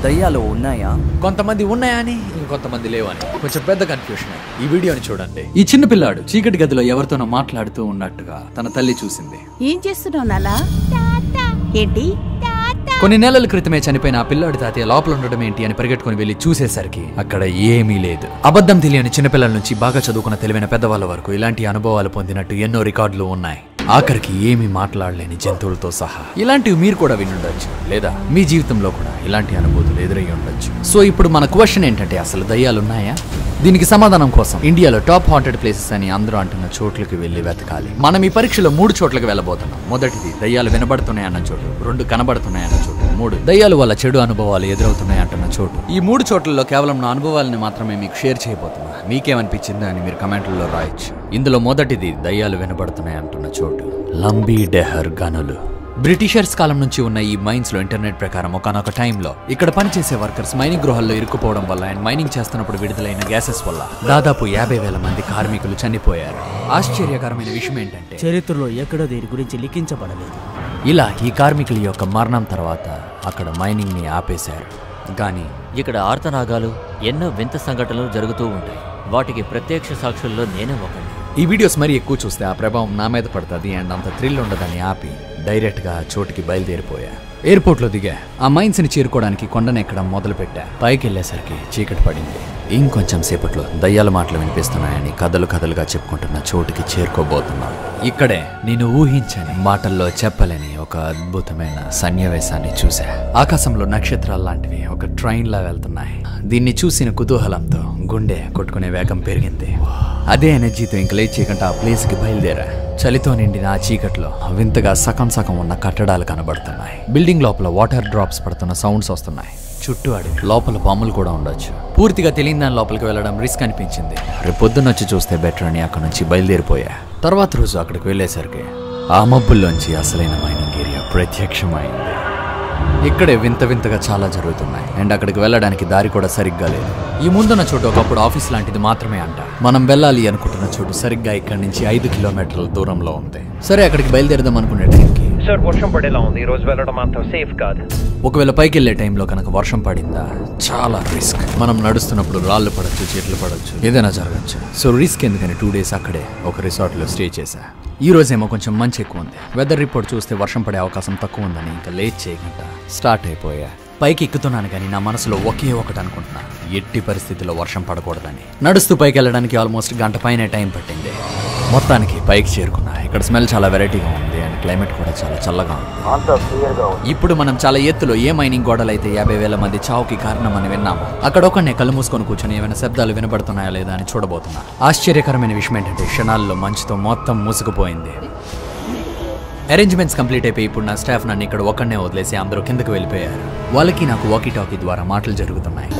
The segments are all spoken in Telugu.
దయ్యాలు ఉన్నాయా? కొంతమంది ఉన్నాయని, ఇంకొంతమంది లేవని. కొంచెం పెద్ద కన్ఫ్యూషన్. ఈ వీడియోని చూడండి. ఈ చిన్న పిల్లాడు చీకటి గదిలో ఎవరితోనో మాట్లాడుతూ ఉన్నట్టుగా తన తల్లి చూసింది. ఏం చేస్తున్నావు నాలా? ఏంటి? కొన్ని నెలల క్రితమే చనిపోయిన ఆ పిల్లాడి తాతయ్య లోపల ఉండడం ఏంటి అని పరిగెట్టుకుని వెళ్లి చూసేసరికి అక్కడ ఏమీ లేదు. అబద్ధం తెలియని చిన్నపిల్లల నుంచి బాగా చదువుకున్న తెలివైన పెద్దవాళ్ళ వరకు ఇలాంటి అనుభవాలు పొందినట్టు ఎన్నో రికార్డులు ఉన్నాయి. ఆఖరికి ఏమీ మాట్లాడలేని జంతువులతో సహా. ఇలాంటివి మీరు కూడా వినుండొచ్చు, లేదా మీ జీవితంలో కూడా ఇలాంటి అనుభూతులు ఎదురై ఉండొచ్చు. సో ఇప్పుడు మన క్వశ్చన్ ఏంటంటే, అసలు దయ్యాలున్నాయా? దీనికి సమాధానం కోసం ఇండియాలో టాప్ హాంటెడ్ ప్లేసెస్ అని అందరూ అంటున్న చోట్లకి వెళ్లి వెతకాలి. మనం ఈ పరీక్షలో 3 చోట్లకి వెళ్ళబోతున్నాం. మొదటిది దయ్యాలు వినబడుతున్నాయన్న చోటు, 2 కనబడుతున్నాయన్న చోటు, 3 దయ్యాలు వల్ల చెడు అనుభవాలు ఎదురవుతున్నాయి అంటున్న చోటు. ఈ 3 చోట్లలో కేవలం నా అనుభవాలని మాత్రమే మీకు షేర్ చేయబోతున్నా. మీకేమనిపించిందో అని మీరు కమెంట్లలో రాయొచ్చు. ఇందులో మొదటిది దయ్యాలు వినబడుతున్నాయి అంటున్న చోటు లంబీ డెహర్ గనులు. బ్రిటిషర్స్ కాలం నుంచి ఉన్న ఈ మైన్స్ లో ఇంటర్నెట్ ప్రకారం ఒకనొక టైంలో ఇక్కడ పనిచేసే వర్కర్స్ మైనింగ్ గృహాల్లో ఇరుక్కుపోవడం వల్ల అండ్ మైనింగ్ చేస్తున్నప్పుడు విడుదలైన గ్యాసెస్ వల్ల దాదాపు 50,000 మంది కార్మికులు చనిపోయారు. ఆశ్చర్యకరమైన విషయం ఏంటంటే చరిత్రలో ఎక్కడో దీని గురించి లిఖించబడలేదు. ఇలా ఈ కార్మికుల యొక్క మరణం తర్వాత అక్కడ మైనింగ్ ని ఆపేశారు. కానీ ఇక్కడ ఆర్తనాగాలు, ఎన్నో వింత సంఘటనలు జరుగుతూ ఉంటాయి. వాటికి ప్రత్యక్ష సాక్షుల్లో నేనే ఒకటి. ఈ వీడియోస్ మరీ ఎక్కువ చూస్తే ఆ ప్రభావం నా మీద పడుతుంది అండ్ అంత థ్రిల్ ఉండదని ఆపి డైరెక్ట్ గా చోటుకి బయలుదేరిపోయా. ఎయిర్పోర్ట్ లో దిగా ఆ మైన్స్ ని చేరుకోవడానికి కొండను ఎక్కడం మొదలు పెట్టా. పైకి వెళ్ళేసరికి చీకటి పడింది. ఇంకొంచెం సేపట్లో దయ్యాల మాటలు వినిపిస్తున్నాయని కథలుగా చెప్పుకుంటున్న చోటుకి చేరుకోబోతున్నాను. ఇక్కడే నేను ఊహించని, మాటల్లో చెప్పలేని ఒక అద్భుతమైన సన్నివేశాన్ని చూసా. ఆకాశంలో నక్షత్రాలు లాంటివి ఒక ట్రైన్ లా వెళ్తున్నాయి. దీన్ని చూసిన కుతూహలంతో గుండె కొట్టుకునే వేగం పెరిగింది. అదే ఎనర్జీతో ఇంక లేట్ చేయకుండా ఆ ప్లేస్ కి బయలుదేరా. చలితో నిండిన ఆ చీకట్లో వింతగా సగం ఉన్న కట్టడాలు కనబడుతున్నాయి. బిల్డింగ్ లోపల వాటర్ డ్రాప్స్ పడుతున్న సౌండ్స్ వస్తున్నాయి. చుట్టూ అడవి, లోపల పాములు కూడా ఉండొచ్చు. పూర్తిగా తెలియని దాని లోపలికి వెళ్ళడం రిస్క్ అనిపించింది. రేపు పొద్దున్నొచ్చి చూస్తే బెటర్ అని అక్కడ నుంచి బయలుదేరిపోయా. తర్వాత రోజు అక్కడికి వెళ్ళేసరికి ఆ మబ్బుల్లోంచి అసలైన మైనింగ్ ఏరియా ప్రత్యక్షమైంది. ఇక్కడే వింతగా చాలా జరుగుతున్నాయి అండ్ అక్కడికి వెళ్ళడానికి దారి కూడా సరిగ్గా లేదు. ఈ ముందున్న చోటు ఒకప్పుడు ఆఫీస్ లాంటిది మాత్రమే అంట. మనం వెళ్ళాలి అనుకుంటున్న చోటు సరిగ్గా ఇక్కడ నుంచి 5 కిలోమీటర్ల దూరంలో ఉంది. సరే అక్కడికి బయలుదేరదాం అనుకునే టైంకి వర్షం పడేలా ఉంది. ఈ రోజు వెళ్ళడం అంత సేఫ్ కాదు. ఒకవేళ పైకి వెళ్ళే టైంలో కనుక వర్షం పడిందా చాలా రిస్క్. మనం నడుస్తున్నప్పుడు రాళ్ళు పడచ్చు, చెట్లు పడచ్చు, ఏదైనా జరగచ్చు. సో రిస్క్ ఎందుకని 2 డేస్ అక్కడే ఒక రిసార్ట్ లో స్టే చేశా. ఈ రోజేమో కొంచెం మంచి ఎక్కువ ఉంది. వెదర్ రిపోర్ట్ చూస్తే వర్షం పడే అవకాశం తక్కువ ఉందని ఇంకా లేట్ చేయకుండా స్టార్ట్ అయిపోయా. పైకి ఎక్కుతున్నాను కానీ నా మనసులో ఒకే ఒకటి అనుకుంటున్నా, ఎట్టి పరిస్థితుల్లో వర్షం పడకూడదని. నడుస్తూ పైకి వెళ్ళడానికి ఆల్మోస్ట్ గంట పైన టైం పట్టింది. మొత్తానికి పైకి చేరుకున్నా. ఇక్కడ స్మెల్ చాలా వెరైటీగా ఉంది అండ్ క్లైమేట్ కూడా చాలా చల్లగా ఉంది. ఇప్పుడు మనం చాలా ఎత్తులో ఏ మైనింగ్ గోడలు అయితే 50,000 మంది చావుకి కారణమని విన్నాము, అక్కడ ఒకనే కళ్ళు మూసుకొని కూర్చొని ఏమైనా శబ్దాలు వినబడుతున్నాయా లేదా అని చూడబోతున్నా. ఆశ్చర్యకరమైన విషయం ఏంటంటే క్షణాల్లో మంచుతో మొత్తం మూసుకుపోయింది. అరేంజ్మెంట్స్ కంప్లీట్ అయిపోయి ఇప్పుడు నా స్టాఫ్ నన్ను ఇక్కడ ఒక్కడనే వదిలేసి అందరూ కిందకు వెళ్ళిపోయారు. వాళ్ళకి నాకు వాకీ టాకీ ద్వారా మాటలు జరుగుతున్నాయి.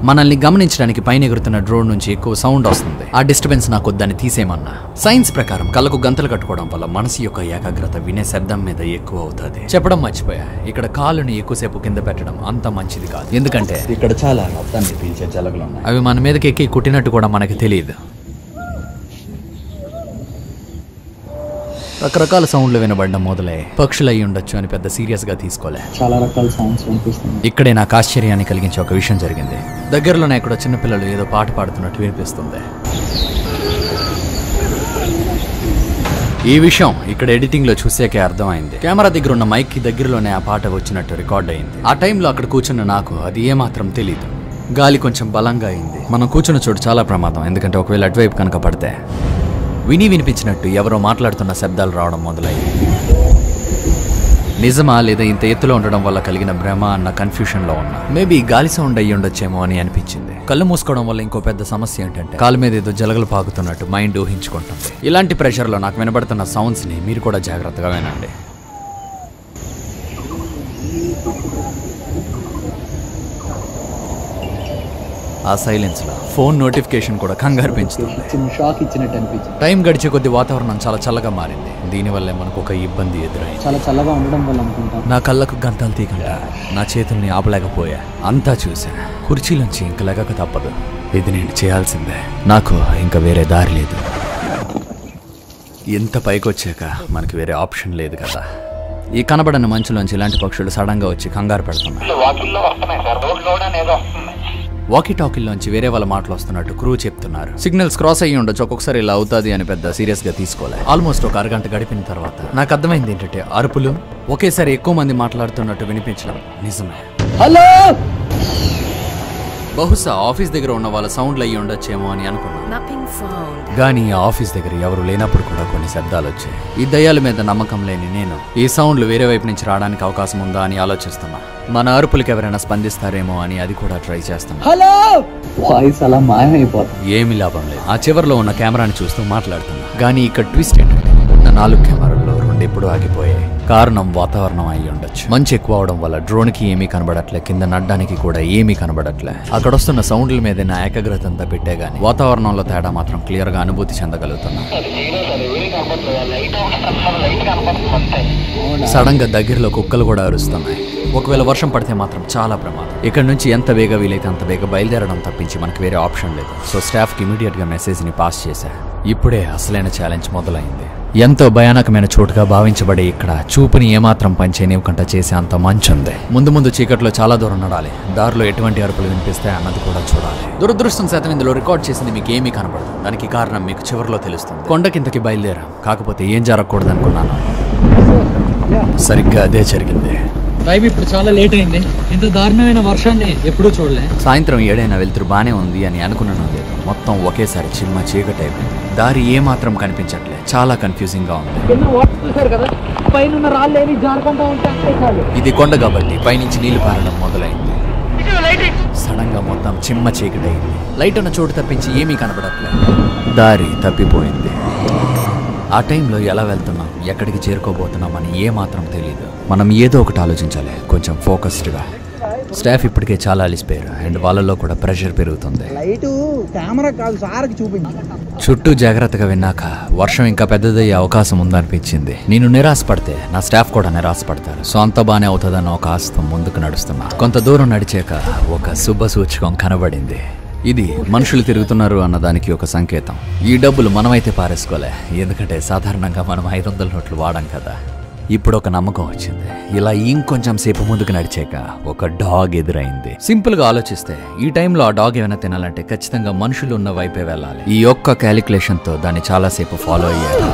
మనల్ని గమనించడానికి పైన ఎగురుతున్న డ్రోన్ నుంచి ఎక్కువ సౌండ్ వస్తుంది. ఆ డిస్టర్బెన్స్ నాకు వద్దని తీసేయమన్నా. సైన్స్ ప్రకారం కళ్ళకు గంతలు కట్టుకోవడం వల్ల మనసు యొక్క ఏకాగ్రత వినే శబ్దం మీద ఎక్కువ అవుతుంది. చెప్పడం మర్చిపోయా, ఇక్కడ కాలుని ఎక్కువసేపు కింద పెట్టడం అంత మంచిది కాదు. ఎందుకంటే ఇక్కడ చాలా రక్తాన్ని పీల్చే జలగలు ఉన్నాయి. అవి మన మీదకి ఎక్కి కుట్టినట్టు కూడా మనకి తెలియదు. రకరకాల సౌండ్లు వినబడడం మొదలై పక్షులు అయి ఉండొచ్చు అని పెద్ద సీరియస్ గా తీసుకోలే. చాలా రకాల సౌండ్స్ వినిపిస్తుంది. ఇక్కడే నాకు ఆశ్చర్యాన్ని కలిగించే ఒక విషయం జరిగింది. దగ్గరలోనే ఇక్కడ చిన్నపిల్లలు ఏదో పాట పాడుతున్నట్టు వినిపిస్తుంది. ఈ విషయం ఇక్కడ ఎడిటింగ్ లో చూసాకే అర్థమైంది. కెమెరా దగ్గర ఉన్న మైక్ కి దగ్గరలోనే ఆ పాట వచ్చినట్టు రికార్డ్ అయింది. ఆ టైంలో అక్కడ కూర్చున్న నాకు అది ఏమాత్రం తెలీదు. గాలి కొంచెం బలంగా అయింది. మనం కూర్చున్న చోటు చాలా ప్రమాదం, ఎందుకంటే ఒకవేళ అటువైపు కనుక పడితే వినిపించినట్టు ఎవరో మాట్లాడుతున్న శబ్దాలు రావడం మొదలయ్యాయి. నిజమా లేదా ఇంత ఎత్తులో ఉండడం వల్ల కలిగిన భ్రమ అన్న కన్ఫ్యూషన్ లో ఉన్నా. మేబీ గాలి సౌండ్ అయ్యి ఉండొచ్చేమో అని అనిపించింది. కళ్ళు మూసుకోవడం వల్ల ఇంకో పెద్ద సమస్య ఏంటంటే కాలు మీద ఏదో జలగలు పాకుతున్నట్టు మైండ్ ఊహించుకుంటుంది. ఇలాంటి ప్రెషర్ లో నాకు వినబడుతున్న సౌండ్స్ ని మీరు కూడా జాగ్రత్తగా వినండి. ఆ సైలెన్స్ లో ఫోన్ నోటిఫికేషన్ కూడా కంగారు పెంచుతుంది. షాక్ ఇచ్చినట్టు అనిపించింది. టైం గడిచే కొద్ది వాతావరణం చాలా చల్లగా మారింది. దీనివల్లే మనకు ఒక ఇబ్బంది ఎదురైంది. చాలా చల్లగా ఉండడం వల్ల అనుకుంటా నా కళ్ళకు గంటలు తీయకుండా నా చేతుల్ని ఆపలేకపోయా. అంతా చూసా. కుర్చీలోంచి ఇంక లెగక తప్పదు. ఇది నేను చేయాల్సిందే. నాకు ఇంకా వేరే దారి లేదు. ఎంత పైకి వచ్చాక మనకి వేరే ఆప్షన్ లేదు కదా. ఈ కనబడని మంచులోంచి ఇలాంటి పక్షులు సడన్ గా వచ్చి కంగారు పెడుతున్నాయి. వాకీ టాకీల్లోంచి వేరే వాళ్ళ మాటలు వస్తున్నట్టు క్రూ చెప్తున్నారు. సిగ్నల్స్ క్రాస్ అయ్యి ఉండొచ్చు, ఒక్కొక్కసారి ఇలా అవుతుంది అని పెద్ద సీరియస్ గా తీసుకోలే. ఆల్మోస్ట్ ఒక అరగంట గడిపిన తర్వాత నాకు అర్థమైంది ఏంటంటే అరుపులు ఒకేసారి ఎక్కువ మంది మాట్లాడుతున్నట్టు వినిపించడం నిజమే. హలో, బహుశా ఆఫీస్ దగ్గర ఉన్న వాళ్ళ సౌండ్లు అయ్యి ఉండొచ్చేమో అని అనుకున్నాను. కానీ ఆ ఆఫీస్ దగ్గర ఎవరు లేనప్పుడు కూడా కొన్ని శబ్దాలు వచ్చాయి. ఈ దయ్యాల మీద నమ్మకం లేని నేను ఈ సౌండ్లు వేరే వైపు నుంచి రావడానికి అవకాశం ఉందా అని ఆలోచిస్తున్నా. మన అరుపులకి ఎవరైనా స్పందిస్తారేమో అని అది కూడా ట్రై చేస్తున్నా. హలో, వాయిస్ అలా మాయమైపోతుంది. ఏమీ లాభం లేదు. ఆ చివర్లో ఉన్న కెమెరాని చూస్తూ మాట్లాడుతున్నా. కానీ ఇక్కడ ట్విస్ట్ ఏంటంటే ఉన్న 4 కెమెరాల్లో 2 ఎప్పుడు ఆగిపోయాయి. కారణం వాతావరణం అయి ఉండొచ్చు. మంచు ఎక్కువ అవడం వల్ల డ్రోన్ కి ఏమీ కనబడట్లే, కింద నడ్డానికి కూడా ఏమీ కనబడట్లే. అక్కడ వస్తున్న సౌండ్ల మీద నా ఏకాగ్రత అంతా పెట్టే గానీ వాతావరణంలో తేడా మాత్రం క్లియర్ గా అనుభూతి చెందగలుగుతున్నా. సడన్ గా దగ్గరలో కుక్కలు కూడా అరుస్తున్నాయి. ఒకవేళ వర్షం పడితే మాత్రం చాలా ప్రమాదం. ఇక్కడ నుంచి ఎంత వేగ వీలైతే అంత వేగ బయలుదేరడం తప్పించి మనకి వేరే ఆప్షన్ లేదు. సో స్టాఫ్ కి ఇమీడియట్ గా మెసేజ్ ని పాస్ చేశా. ఇప్పుడే అసలైన ఛాలెంజ్ మొదలైంది. ఎంతో భయానకమైన చోటుగా భావించబడే ఇక్కడ చూపుని ఏమాత్రం పనిచేయనివ్వకుండా చేసే అంత మంచుంది. ముందు చీకట్లో చాలా దూరం నడాలి. దారిలో ఎటువంటి అరుపులు వినిపిస్తాయి అన్నది కూడా చూడాలి. దురదృష్టం శాతం ఇందులో రికార్డ్ చేసింది మీకు ఏమీ కనపడదు. దానికి కారణం మీకు చివరిలో తెలుస్తుంది. కొండ కిందకి బయలుదేరాం, కాకపోతే ఏం జరగకూడదు అనుకున్నాను. సరిగ్గా అదే జరిగింది. టైం ఇప్పుడు చాలా లేట్ అయింది. ఇంత దారుణమైన వర్షాన్ని ఎప్పుడూ చూడలే. సాయంత్రం 7 వెళ్తురు బానే ఉంది అని అనుకున్నాను. లేదు, మొత్తం ఒకేసారి చిమ్మ చీకటి అయిపోయింది. దారి ఏ మాత్రం కనిపించట్లే. చాలా కన్ఫ్యూజింగ్ గా ఉంది. ఇది కొండ కాబట్టి పైనుంచి నీళ్లు పారడం మొదలైంది. సడన్ గా మొత్తం చిమ్మ చీకటి అయింది. లైట్ ఉన్న చోటు తప్పించి ఏమీ కనబడట్లే. దారి తప్పిపోయింది. ఆ టైంలో ఎలా వెళ్తున్నాం, ఎక్కడికి చేరుకోబోతున్నాం అని ఏ మాత్రం తెలియదు. మనం ఏదో ఒకటి ఆలోచించాలి, కొంచెం ఫోకస్డ్గా. స్టాఫ్ ఇప్పటికే చాలా అలిసిపోయారు అండ్ వాళ్ళలో కూడా ప్రెషర్ పెరుగుతుంది. చుట్టూ జాగ్రత్తగా విన్నాక వర్షం ఇంకా పెద్దదయ్యే అవకాశం ఉందనిపించింది. నేను నిరాశపడితే నా స్టాఫ్ కూడా నిరాశపడతారు. సో అంత బానే అవుతుందన్న ఒక ఆశతో ముందుకు నడుస్తున్నా. కొంత దూరం నడిచాక ఒక శుభ సూచకం కనబడింది. ఇది మనుషులు తిరుగుతున్నారు అన్నదానికి ఒక సంకేతం. ఈ డబ్బులు మనమైతే పారేసుకోలే, ఎందుకంటే సాధారణంగా మనం 500 నోట్లు వాడాం కదా. ఇప్పుడు ఒక నమ్మకం వచ్చింది. ఇలా ఇంకొంచెం సేపు ముందుకు నడిచాక ఒక డాగ్ ఎదురైంది. సింపుల్ గా ఆలోచిస్తే ఈ టైంలో ఆ డాగ్ ఏమైనా తినాలంటే ఖచ్చితంగా మనుషులు ఉన్న వైపే వెళ్ళాలి. ఈ ఒక్క క్యాలిక్యులేషన్ తో దాన్ని చాలా సేపు ఫాలో అయ్యారు.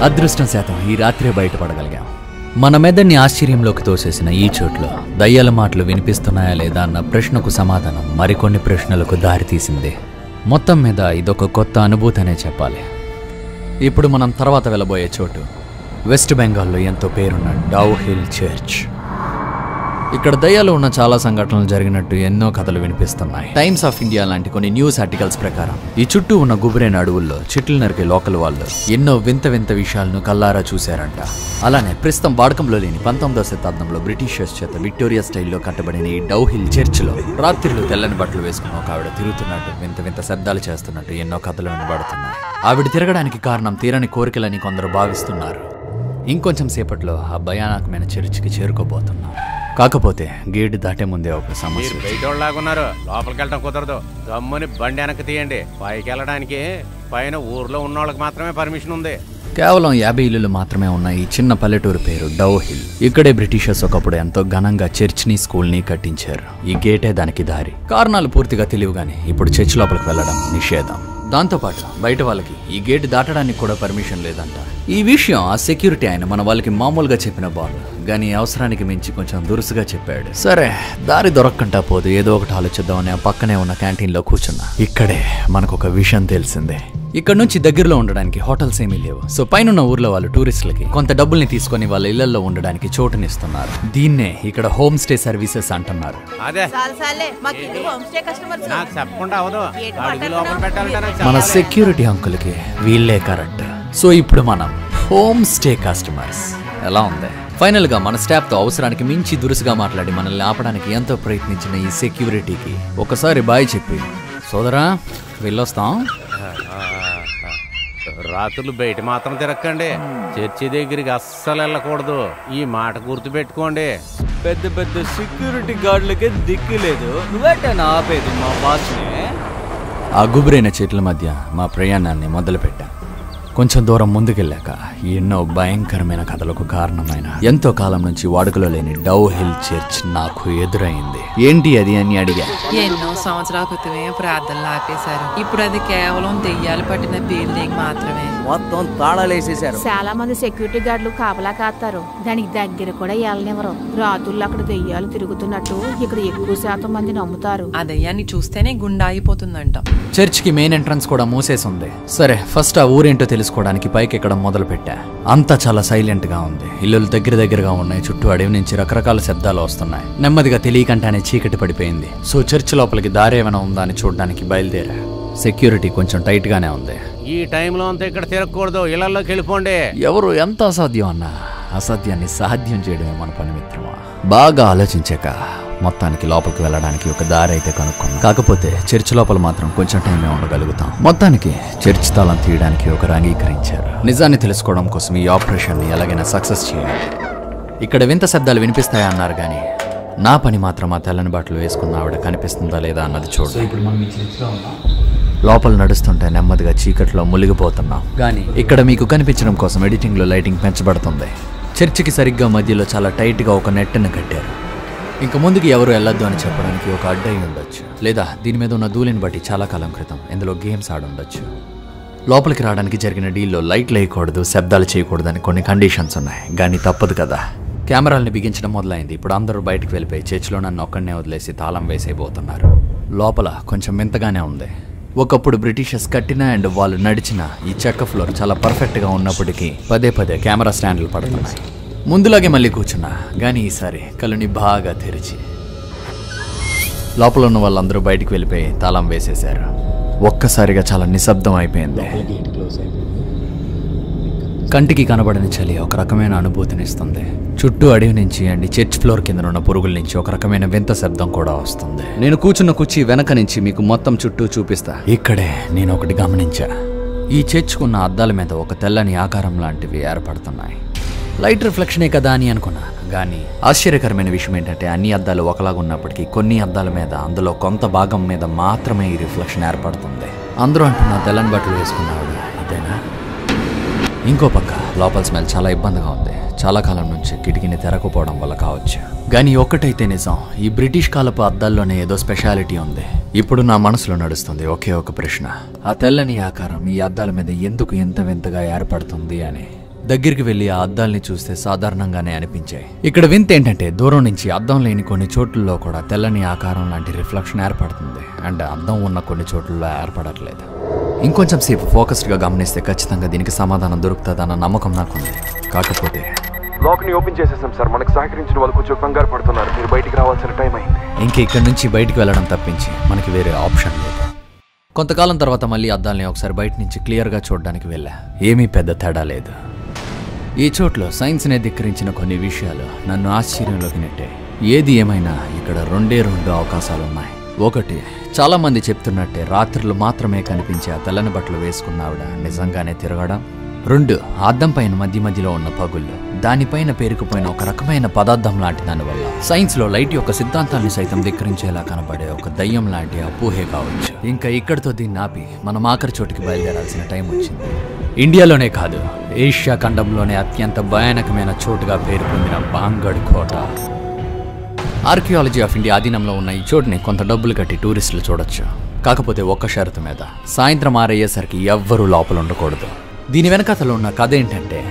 అదృష్టం శాతం ఈ రాత్రే బయటపడగలిగాం. మన మెదడుని ఆశ్చర్యంలోకి తోసేసిన ఈ చోట్లో దయ్యాల మాటలు వినిపిస్తున్నాయా లేదా అన్న ప్రశ్నకు సమాధానం మరికొన్ని ప్రశ్నలకు దారితీసింది. మొత్తం మీద ఇదొక కొత్త అనుభూతి అనే చెప్పాలి. ఇప్పుడు మనం తర్వాత వెళ్ళబోయే చోటు వెస్ట్ బెంగాల్లో ఎంతో పేరున్న డౌ హిల్ చర్చ్. ఇక్కడ దయ్యాలు ఉన్న చాలా సంఘటనలు జరిగినట్టు ఎన్నో కథలు వినిపిస్తున్నాయి. టైమ్స్ ఆఫ్ ఇండియా లాంటి కొన్ని న్యూస్ ఆర్టికల్స్ ప్రకారం ఈ చుట్టూ ఉన్న గుబురైన అడవుల్లో చెట్లు నరికే లోకల్ వాళ్ళు ఎన్నో వింత వింత విషయాలను కల్లారా చూశారంట. అలానే ప్రస్తుతం వాడకంలో లేని 19వ శతాబ్దంలో బ్రిటిషర్స్ చేత విక్టోరియా స్టైల్లో కట్టబడిన ఈ డౌ హిల్ చర్చ్ లో రాత్రిలో తెల్లని బట్టలు వేసుకున్న ఒక ఆవిడ తిరుగుతున్నట్టు, వింత వింత శబ్దాలు చేస్తున్నట్టు ఎన్నో కథలు వినబడుతున్నాయి. ఆవిడ తిరగడానికి కారణం తీరని కోరికలని కొందరు భావిస్తున్నారు. ఇంకొంచెం సేపట్లో ఆ భయానకమైన చర్చికి చేరుకోబోతున్నాం. కాకపోతే గేటు దాటే ముందే ఒక సమస్య. బయటోళ్ళలాగున్నారు, లోపలికి వెళ్ళడం కుదరదు. గమ్ముని బండి వెనక్కి తీయండి. పైకి వెళ్ళడానికి పైన ఊర్లో ఉన్న వాళ్ళకి మాత్రమే పర్మిషన్ ఉంది. కేవలం 50 ఇల్లులు మాత్రమే ఉన్న ఈ చిన్న పల్లెటూరు పేరు డౌ హిల్. ఇక్కడే బ్రిటిషర్స్ ఒకప్పుడు ఎంతో ఘనంగా చర్చ్ని, స్కూల్ని కట్టించారు. ఈ గేటే దానికి దారి. కారణాలు పూర్తిగా తెలియవు గానీ ఇప్పుడు చర్చ్ లోపలికి వెళ్ళడం నిషేధం. దాంతోపాటు బయట వాళ్ళకి ఈ గేట్ దాటడానికి కూడా పర్మిషన్ లేదంట. ఈ విషయం ఆ సెక్యూరిటీ ఆయన మన వాళ్ళకి మామూలుగా చెప్పిన బాబు, కానీ అవసరానికి మించి కొంచెం దురుసుగా చెప్పాడు. సరే, దారి దొరక్కంటా పోదు ఏదో ఒకటి ఆలోచిద్దామని ఆ పక్కనే ఉన్న క్యాంటీన్లో కూర్చున్నా. ఇక్కడే మనకు ఒక విషయం తెలిసిందే. ఇక్కడ నుంచి దగ్గరలో ఉండడానికి హోటల్స్ ఏమీ లేవు. సో పైన ఊర్లో వాళ్ళు టూరిస్టులకి కొంత డబ్బుల్ని తీసుకొని వాళ్ళ ఇళ్లలో ఉండడానికి చోటునిస్తున్నారు. దీన్నే ఇక్కడ హోమ్ స్టే సర్వీసెస్ అంటున్నారు. మన సెక్యూరిటీ అంకుల్కి వీళ్ళే కరెక్ట్. సో ఇప్పుడు మనం హోమ్ స్టే కస్టమర్స్. ఎలా ఉంది? ఫైనల్ గా మన స్టాఫ్ తో అవసరానికి మించి దురుసుగా మాట్లాడి మనల్ని ఆపడానికి ఎంతో ప్రయత్నించిన ఈ సెక్యూరిటీకి ఒకసారి బాయ్ చెప్పి, సోదరా వెళ్ళొస్తాం. రాత్రులు బయట మాత్రం తిరక్కండి. చర్చి దగ్గరికి అస్సలు వెళ్ళకూడదు. ఈ మాట గుర్తు పెట్టుకోండి. పెద్ద పెద్ద సెక్యూరిటీ గార్డులకే దిక్కు లేదు, నువ్వేటనా ఆపేది మా బాస్ని? ఆ గుబురైన చెట్ల మధ్య మా ప్రయాణాన్ని మొదలుపెట్టాం. కొంచెం దూరం ముందుకెళ్ళాక ఎన్నో భయంకరమైన కథలకు కారణమైన ఎంతో కాలం నుంచి వాడుకలో లేని డవ్ హిల్ చర్చ్ నాకు ఎదురైంది. ఏంటి అది అని అడిగా. ఎన్నో సంవత్సరాల క్రితమే ప్రార్థనలు ఆపేశారు. ఇప్పుడు అది కేవలం దెయ్యాలు పట్టిన బిల్డింగ్ మాత్రమే. మొత్తం తాళాలు వేసేసారు. చాలా మంది సెక్యూరిటీ గార్డులు కాపలా కాస్తారు. దానికి దగ్గర కూడా వెళ్ళనివ్వరు. రాత్రుల్లో అక్కడ దెయ్యాలు తిరుగుతున్నట్టు ఇక్కడ ఎక్కువ శాతం మంది నమ్ముతారు. ఆ దెయ్యాన్ని చూస్తేనే గుండె ఆగిపోతుందంట. చర్చ్ కి మెయిన్ ఎంట్రన్స్ కూడా మూసేసి ఉంది. సరే, ఫస్ట్ ఆ ఊరేంటో తెలుసుకోవడానికి పైకి ఎక్కడం మొదలు పెట్టా. అంతా చాలా సైలెంట్ గా ఉంది. ఇల్లులు దగ్గరగా ఉన్నాయి. చుట్టూ అడవి నుంచి రకరకాల శబ్దాలు వస్తున్నాయి. నెమ్మదిగా తెలియకంటానే చీకటి పడిపోయింది. సో చర్చ్ లోపలికి దారి ఏమైనా ఉందా అని చూడడానికి బయలుదేరా. సెక్యూరిటీ కొంచెం టైట్ గానే ఉంది. ఈ టైంలో అంతా ఇక్కడ తిరగకూడదు, ఇళ్లలోకి వెళ్ళిపోండి. ఎవరు ఎంత అసాధ్యం అన్నా అసాధ్యాన్ని సాధ్యం చేయడమే మన పని మిత్రమా. బాగా ఆలోచించాక మొత్తానికి లోపలికి వెళ్ళడానికి ఒక దారి అయితే కనుక్కున్నాం. కాకపోతే చర్చ్ లోపల మాత్రం కొంచెం టైమే ఉండగలుగుతాం. మొత్తానికి చర్చ్ తాళం తీయడానికి ఒకరు అంగీకరించారు. నిజాన్ని తెలుసుకోవడం కోసం ఈ ఆపరేషన్ ని ఎలాగైనా సక్సెస్ చేయాలి. ఇక్కడ వింత శబ్దాలు వినిపిస్తాయా అన్నారు కానీ నా పని మాత్రం ఆ తెల్లని బట్టలు వేసుకున్న ఆవిడ కనిపిస్తుందా లేదా అన్నది చూడు. లోపల నడుస్తుంటే నెమ్మదిగా చీకట్లో మునిగిపోతున్నాం. కానీ ఇక్కడ మీకు కనిపించడం కోసం ఎడిటింగ్ లో లైటింగ్ పెంచబడుతుంది. చర్చికి సరిగ్గా మధ్యలో చాలా టైట్ గా ఒక నెట్ను కట్టారు. ఇంక ముందుకు ఎవరు వెళ్ళొద్దు అని చెప్పడానికి ఒక అడ్డయి ఉండొచ్చు, లేదా దీని మీద ఉన్న ధూళిని బట్టి చాలా కాలం క్రితం ఇందులో గేమ్స్ ఆడుండొచ్చు. లోపలికి రావడానికి జరిగిన డీల్లో లైట్లు వేయకూడదు, శబ్దాలు చేయకూడదు అని కొన్ని కండిషన్స్ ఉన్నాయి. కానీ తప్పదు కదా. కెమెరాల్ని బిగించడం మొదలైంది. ఇప్పుడు అందరూ బయటకు వెళ్ళిపోయి చర్చిలో నన్ను ఒక్కడనే వదిలేసి తాళం వేసేయబోతున్నారు. లోపల కొంచెం వింతగానే ఉంది. ఒకప్పుడు బ్రిటిషర్స్ కట్టిన అండ్ వాళ్ళు నడిచిన ఈ చెక్క ఫ్లోర్ చాలా పర్ఫెక్ట్గా ఉన్నప్పటికీ పదే కెమెరా స్టాండ్లు పడుతున్నాయి. ముందులాగే మళ్ళీ కూర్చున్నా, కానీ ఈసారి కళ్ళని బాగా తెరిచి లోపల ఉన్న వాళ్ళందరూ బయటికి వెళ్ళిపోయి తాళం వేసేశారు. ఒక్కసారిగా చాలా నిశ్శబ్దం అయిపోయింది. కంటికి కనబడని చలి ఒక రకమైన అనుభూతినిస్తుంది. చుట్టూ అడవి నుంచి అండ్ చర్చ్ ఫ్లోర్ కింద ఉన్న పురుగుల నుంచి ఒక రకమైన వింత శబ్దం కూడా వస్తుంది. నేను కూర్చున్న కుర్చీ వెనక నుంచి మీకు మొత్తం చుట్టూ చూపిస్తా. ఇక్కడే నేను ఒకటి గమనించా. ఈ చర్చ్కున్న అద్దాల మీద ఒక తెల్లని ఆకారం లాంటివి ఏర్పడుతున్నాయి. లైట్ రిఫ్లెక్షనే కదా అని అనుకున్నా. కానీ ఆశ్చర్యకరమైన విషయం ఏంటంటే అన్ని అద్దాలు ఒకలాగా ఉన్నప్పటికీ కొన్ని అద్దాల మీద అందులో కొంత భాగం మీద మాత్రమే ఈ రిఫ్లెక్షన్ ఏర్పడుతుంది. అందరూ అంటున్నా తెల్లని బట్టలు వేసుకున్నాడు ఇదేనా? ఇంకో పక్క లోపల స్మెల్ చాలా ఇబ్బందిగా ఉంది. చాలా కాలం నుంచి కిటికీని తెరకపోవడం వల్ల కావచ్చు. కానీ ఒక్కటైతే నిజం, ఈ బ్రిటిష్ కాలపు అద్దాల్లోనే ఏదో స్పెషాలిటీ ఉంది. ఇప్పుడు నా మనసులో నడుస్తుంది ఒకే ఒక ప్రశ్న. ఆ తెల్లని ఆకారం ఈ అద్దాల మీద ఎందుకు ఎంత వింతగా ఏర్పడుతుంది అని. దగ్గరికి వెళ్ళి ఆ అద్దాల్ని చూస్తే సాధారణంగానే అనిపించాయి. ఇక్కడ వింత ఏంటంటే దూరం నుంచి అద్దం లేని కొన్ని చోట్లలో కూడా తెల్లని ఆకారం లాంటి రిఫ్లెక్షన్ ఏర్పడుతుంది. అండ్ అద్దం ఉన్న కొన్ని చోట్లలో ఏర్పడట్లేదు. ఇంకొంచెం సేపు ఫోకస్డ్గా గమనిస్తే ఖచ్చితంగా దీనికి సమాధానం దొరుకుతుందన్న నమ్మకం నాకుంది. కాకపోతే లాక్ ని ఓపెన్ చేసేసాం సార్. మనకు సహకరించిన వాళ్ళు కొంచెం కంగారు పడుతున్నారు. మీరు బయటికి రావాల్సిన టైం అయింది. ఇంక ఇక్కడి నుంచి బయటికి వెళ్ళడం తప్పించి మనకి వేరే ఆప్షన్ లేదు. కొంతకాలం తర్వాత మళ్ళీ అద్దాలని ఒకసారి బయట నుంచి క్లియర్గా చూడడానికి వెళ్ళా. ఏమీ పెద్ద తేడా లేదు. ఈ చోట్లో సైన్స్నే ధిక్కరించిన కొన్ని విషయాలు నన్ను ఆశ్చర్యంలోకి నెట్టాయి. ఏది ఏమైనా ఇక్కడ రెండే అవకాశాలున్నాయి. ఒకటి, చాలా మంది చెప్తున్నట్టే రాత్రులు మాత్రమే కనిపించే ఆ తెల్లని బట్టలు వేసుకున్నావిడ నిజంగానే తిరగడం. 2, అద్దం పైన మధ్యలో ఉన్న పగుళ్ళు దానిపైన పేరుకుపోయిన ఒక రకమైన పదార్థం లాంటి దానివల్ల సైన్స్ లో లైట్ యొక్క సిద్ధాంతాన్ని సైతం ధిక్కరించేలా కనబడే ఒక దయ్యం లాంటి అపోహే కావచ్చు. ఇంకా ఇక్కడితో దీన్ని ఆపి మనం ఆఖరి చోటుకి బయలుదేరాల్సిన టైం వచ్చింది. ఇండియాలోనే కాదు, ఏషియా ఖండంలోనే అత్యంత భయానకమైన చోటుగా పేరు పొందిన బాంగఢ్ కోట. ఆర్కియాలజీ ఆఫ్ ఇండియా ఆధీనంలో ఉన్న ఈ చోటుని కొంత డబ్బులు కట్టి టూరిస్టులు చూడొచ్చు. కాకపోతే ఒక్క షరతు మీద, సాయంత్రం ఆరయ్యేసరికి ఎవ్వరూ లోపల ఉండకూడదు. దీని వెనకతలో ఉన్న కథ ఏంటంటే,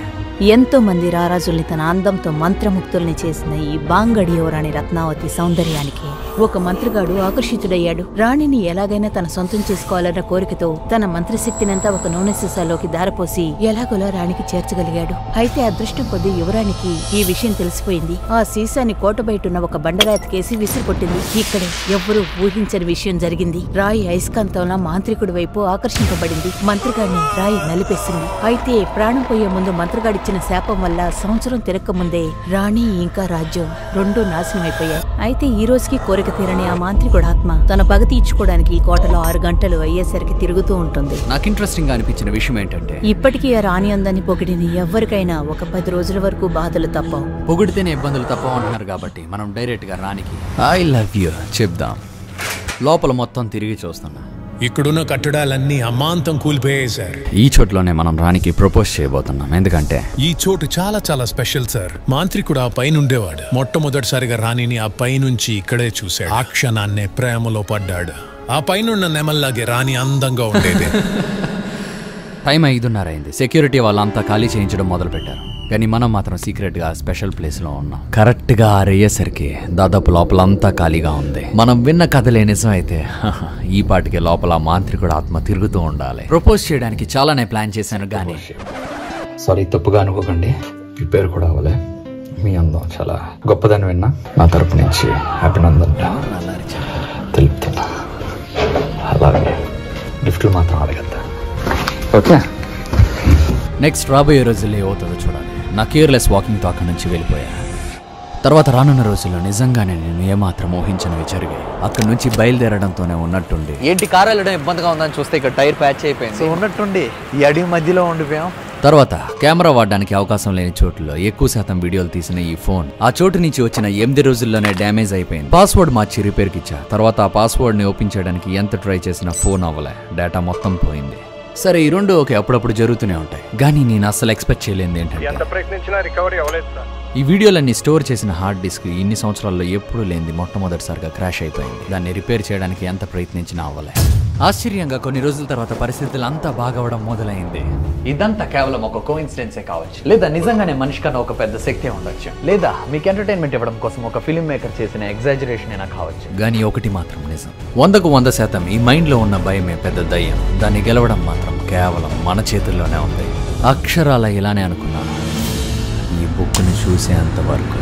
ఎంతో మంది రారాజుల్ని తన అందంతో మంత్రముక్తుల్ని చేసిన ఈ బాంగడి యువరాణి రత్నావతి సౌందర్యానికి ఒక మంత్రిగాడు ఆకర్షితుడయ్యాడు. రాణిని ఎలాగైనా తన సొంతం చేసుకోవాలన్న కోరికతో తన మంత్రశక్తినంతా ఒక నూనె సీసాలోకి దారపోసి ఎలాగోలా రాణికి చేర్చగలిగాడు. అయితే అదృష్టం కొద్దీ యువరానికి ఈ విషయం తెలిసిపోయింది. ఆ సీసాని కోట బయటున్న ఒక బండరాతికేసి విసిరికొట్టింది. ఇక్కడే ఎవ్వరూ ఊహించని విషయం జరిగింది. రాయి అయస్కాంతంలా మాంత్రికుడి వైపు ఆకర్షింపబడింది. మంత్రిగాడిని రాయి నలిపేసింది. అయితే ప్రాణం పోయే ముందు మంత్రిగాడి శాపం వల్ల సంవత్సరం తిరక్కముందే రాణి ఇంకా రాజ్యం రెండూ నాశనం అయిపోయాయి. అయితే ఈ రోజుకి కోరిక తీరని ఆ మాంత్రికుడు ఆత్మ తన పగ తీర్చుకోవడానికి ఈ కోటలో 6 గంటలు అయ్యేసరికి తిరుగుతూ ఉంటుంది. నాకు ఇంట్రెస్టింగ్ గా అనిపించిన విషయం ఏంటంటే, ఇప్పటికీ ఆ రాణి అందాన్ని పొగిడిని ఎవరికైనా ఒక 10 రోజుల వరకు బాధలు తప్పవు. పొగిడితేనే ఇబ్బందులు తప్పవు అంటున్నారు కాబట్టి మనం డైరెక్ట్ గా రాణికి ఐ లవ్ యూ చెప్దాం. లోపల మొత్తం తిరిగి చూస్తున్నా. ఇక్కడున్న కట్టడాలన్నీ అమాంతం కూలిపోయాయి సార్. ఈ చోట్లోనే మనం రాణికి ప్రపోజ్ చేయబోతున్నాం. ఎందుకంటే ఈ చోటు చాలా చాలా స్పెషల్ సార్. మాంత్రికుడు ఆ పైన ఉండేవాడు. మొట్టమొదటిసారిగా రాణిని ఆ పైనుంచి ఇక్కడే చూశాడు. ఆ క్షణాన్నే ప్రేమలో పడ్డాడు. ఆ పైనున్న నెమల్లాగే రాణి అందంగా ఉండేది. టైం 5:30 అయింది. సెక్యూరిటీ వాళ్ళంతా ఖాళీ చేయించడం మొదలు పెట్టారు. కానీ మనం మాత్రం సీక్రెట్ గా స్పెషల్ ప్లేస్ లో ఉన్నాం. కరెక్ట్ గా 6 అయ్యేసరికి దాదాపు లోపలంతా ఖాళీగా ఉంది. మనం విన్న కథలే నిజం అయితే ఈ పాటికి లోపల మాంత్రికుడు ఆత్మ తిరుగుతూ ఉండాలి. ప్రపోజ్ చేయడానికి చాలానే ప్లాన్ చేశాను కానీ సారీ తప్పుగా అనుకోకండి. ప్రిపేర్ కూడా అవ్వలే. మీ అందం చాలా గొప్పదని విన్నా. నా తరపు నుంచి అభినందన తెలుపుతున్నా. అలాగే గిఫ్ట్లు మాత్రం అడగద్దా? ఓకే. నెక్స్ట్ రాబోయే రోజుల్లో ఏమవుతుందో చూడాలి. నా కేర్లెస్ వాకింగ్తో అక్కడి నుంచి వెళ్ళిపోయా. తర్వాత రానున్న రోజుల్లో నిజంగానే నేను ఏమాత్రం ఊహించినవి జరిగాయి. అక్కడి నుంచి బయలుదేరడంతోనే ఉన్నట్టుండి ఏంటి కారు వెళ్ళడం ఇబ్బందిగా ఉందని చూస్తే ఇక్కడ టైర్ ప్యాచ్ అయిపోయింది. సో ఉన్నట్టుండి ఈ అడవి మధ్యలో ఉండిపోయాం. తర్వాత కెమెరా వాడడానికి అవకాశం లేని చోట్లలో ఎక్కువ శాతం వీడియోలు తీసిన ఈ ఫోన్ ఆ చోటు నుంచి వచ్చిన 8 రోజుల్లోనే డ్యామేజ్ అయిపోయింది. పాస్వర్డ్ మార్చి రిపేర్కి ఇచ్చా. తర్వాత ఆ పాస్వర్డ్ ని ఓపెన్ చేయడానికి ఎంత ట్రై చేసినా ఫోన్ అవ్వలే. డేటా మొత్తం పోయింది. సరే ఈ రెండు ఓకే, అప్పుడప్పుడు జరుగుతూనే ఉంటాయి. కానీ నేను అసలు ఎక్స్పెక్ట్ చేయలేదు ఏంటంటే ఈ వీడియోలన్నీ స్టోర్ చేసిన హార్డ్ డిస్క్ ఇన్ని సంవత్సరాల్లో ఎప్పుడూ లేనిది మొట్టమొదటిసారిగా క్రాష్ అయిపోయింది. దాన్ని రిపేర్ చేయడానికి ఎంత ప్రయత్నించినా అవ్వలే. ఆశ్చర్యంగా కొన్ని రోజుల తర్వాత పరిస్థితులు అంతా బాగవడం మొదలైంది. ఇదంతా కేవలం ఒక కోఇన్సిడెన్సే కావచ్చు, లేదా నిజంగానే మనిషి కన్నా ఒక పెద్ద శక్తి ఉండొచ్చు, లేదా మీకు ఎంటర్టైన్మెంట్ ఇవ్వడం కోసం ఒక ఫిల్మ్ మేకర్ చేసిన ఎగ్జాజరేషన్ అయినా కావచ్చు. కానీ ఒకటి మాత్రం నిజం, 100% ఈ మైండ్ లో ఉన్న భయమే పెద్ద దయ్యం. దాన్ని గెలవడం మాత్రం కేవలం మన చేతుల్లోనే ఉంది. అక్షరాల ఇలానే అనుకున్నాను ఈ బుక్ని చూసేంత వరకు.